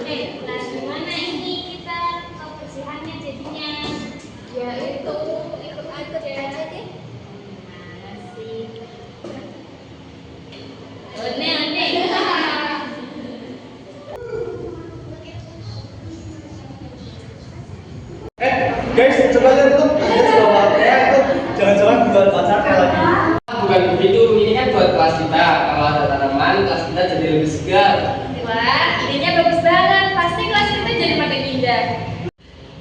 Nah gimana ini kita kebersihannya jadinya? Ya itu ikut aja deh. Gimana sih? One. Guys, coba lihat tuh, guys, bapaknya itu jangan-jangan buat pacarnya lagi. Bukan begitu, ini kan buat kelas kita. Kalau ada tanaman, kelas kita jadi lebih segar. Wah, idenya bagus banget. Pasti kelas kita jadi makin indah.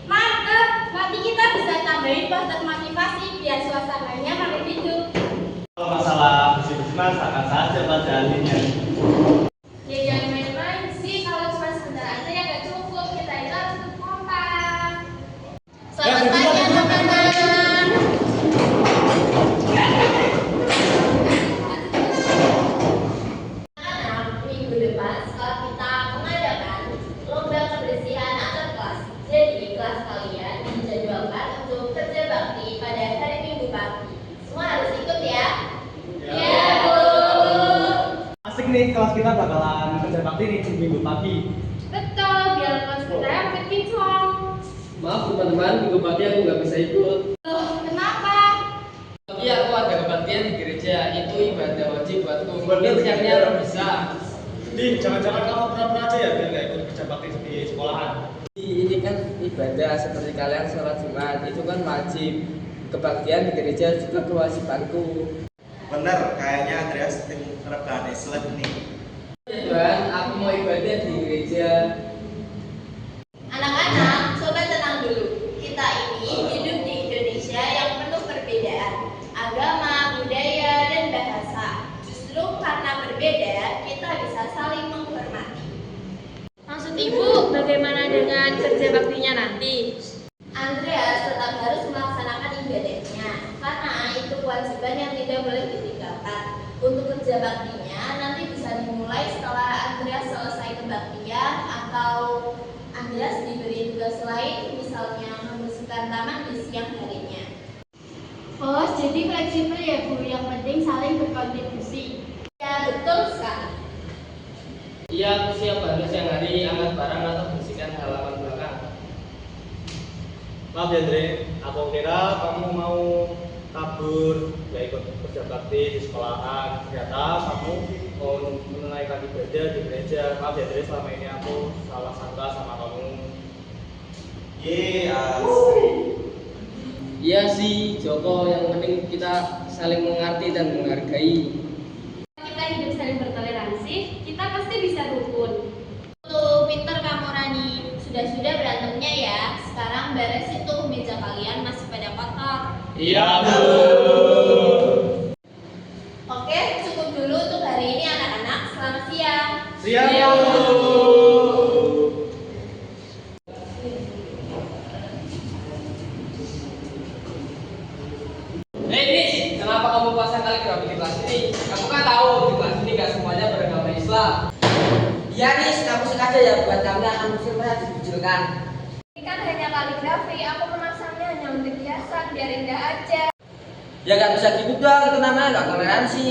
Mantap, nanti kita bisa tambahin poster motivasi biar suasananya makin hidup. Kalau masalah bersih-bersih mas, akan saja pada ahlinya. Ya jangan main-main sih. Kalau cuma sebentar aja ya gak cukup. Kita itu harus kompak. Selamat pagi anak-anak. Minggu depan sekolah kita mengadakan lomba kebersihan antar kelas. Jadi kelas kalian dijadwalkan untuk kerja bakti pada hari Minggu pagi. Semua harus ikut ya. Ya, Bu. Asik nih, kelas kita bakalan kerja bakti nih minggu pagi. Betul, biar kelas kita makin kinclong. Maaf teman-teman, minggu pagi aku nggak bisa ikut. Loh, kenapa? Tapi aku ada kebaktian di gereja, itu ibadah wajib buatku. Mungkin siangnya harus bisa. Di, jangan-jangan kamu pura-pura aja ya biar nggak ikut kerja bakti di sekolahan. Ini kan ibadah seperti kalian sholat Jumat, itu kan wajib. Kebaktian di gereja juga kewajibanku. Bener, kayaknya Andreas tim rebahan Islam nih. Tuhan, aku mau ibadah di gereja. Anak-anak, coba tenang dulu. Kita ini hidup di Indonesia yang penuh perbedaan, agama, budaya, dan bahasa. Justru karena berbeda, kita bisa saling menghormati. Maksud Ibu, bagaimana dengan kerja baktinya nanti? Andreas tetap harus melaksanakan ibadahnya, karena itu kewajiban yang tidak boleh ditinggalkan. Untuk kerja baktinya nanti bisa dimulai setelah Andreas selesai kebaktian atau Andreas diberi tugas lain, misalnya membersihkan taman di siang harinya. Oh, jadi fleksibel ya Bu, yang penting saling berkontribusi. Ya, betul sekali. Iya, aku siap bantu siang hari angkat barang atau bersihkan halaman belakang. Maaf ya Andre, aku kira kamu mau kabur, nggak ikut kerja bakti di sekolahan. Ternyata kamu mau menunaikan ibadah di gereja. Maaf ya Andre, selama ini aku salah sangka sama kamu. Ye, asri. Iya sih, Joko, yang penting kita saling mengerti dan menghargai. Kita hidup saling bertoleransi, kita pasti bisa rukun. Tuh, pinter kamu Rani. Sudah-sudah berantemnya ya. Sekarang beres itu meja kalian masih pada kotor. Iya Bu. Oke, cukup dulu untuk hari ini anak-anak. Selamat siang. Siap Bu. Miss, kenapa kamu pasang kaligrafi di kelas ini? Kamu kan tahu di kelas ini gak semuanya beragama Islam. Iya Nis, kamu sengaja ya buat kami akan muslimnya dikucilkan. Ini kan hanya kaligrafi. Aku memasangnya hanya untuk hiasan biar indah aja. Ya gak bisa gitu dong, itu namanya gak toleransi.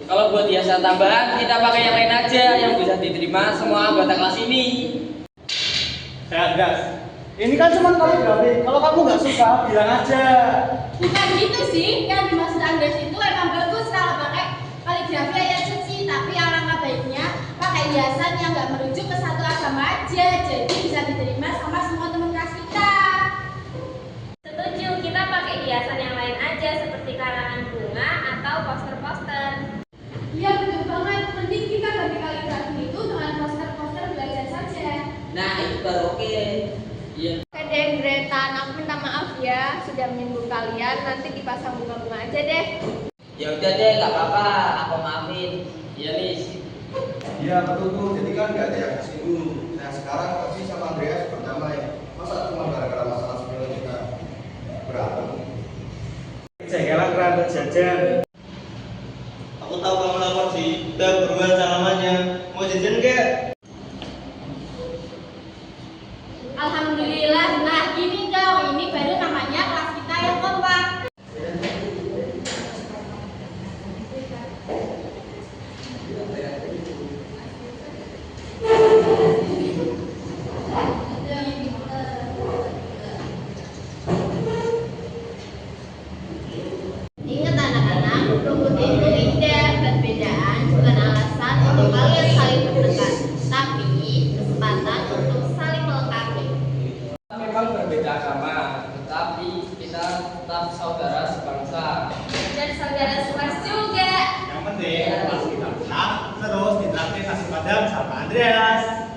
Kalau buat hiasan tambahan, kita pakai yang lain aja yang bisa diterima semua anggota kelas ini. Saya gas. Ini kan cuma kaligrafi. Kalau kamu nggak suka, bilang aja. Bukan gitu sih. Yang dimaksud Andres itu emang bagus kalau pakai kaligrafi ayat suci. Tapi alangkah baiknya pakai hiasan yang nggak merujuk ke satu agama aja. Jadi bisa diterima sama semua teman kelas kita. Setuju, kita pakai hiasan yang lain aja seperti karangan bunga atau poster-poster. Iya betul banget. Mending kita ganti kaligrafi itu dengan poster-poster belajar saja. Nah itu baru oke. Iya. Oke deh Greta, aku minta maaf ya sudah menyinggung kalian. Nanti dipasang bunga-bunga aja deh. Ya udah deh, gak apa-apa, aku maafin. Iya, Nis. Iya betul tuh, jadi kan nggak ada yang tersinggung. Nah sekarang pasti sama Andreas berdamai. Masa cuma gara-gara masalah sepele kita berantem? Jangan kerana jajan. Aku tahu kamu lapar sih. Udah buruan salamannya. Mau jajan kek? Alhamdulillah. Nah gini dong, ini baru namanya kelas kita yang kompak. agama, tetapi kita tetap saudara sebangsa. Dan saudara sekelas juga. Yang penting pas kita pulang terus ditraktir nasi padang sama Andreas.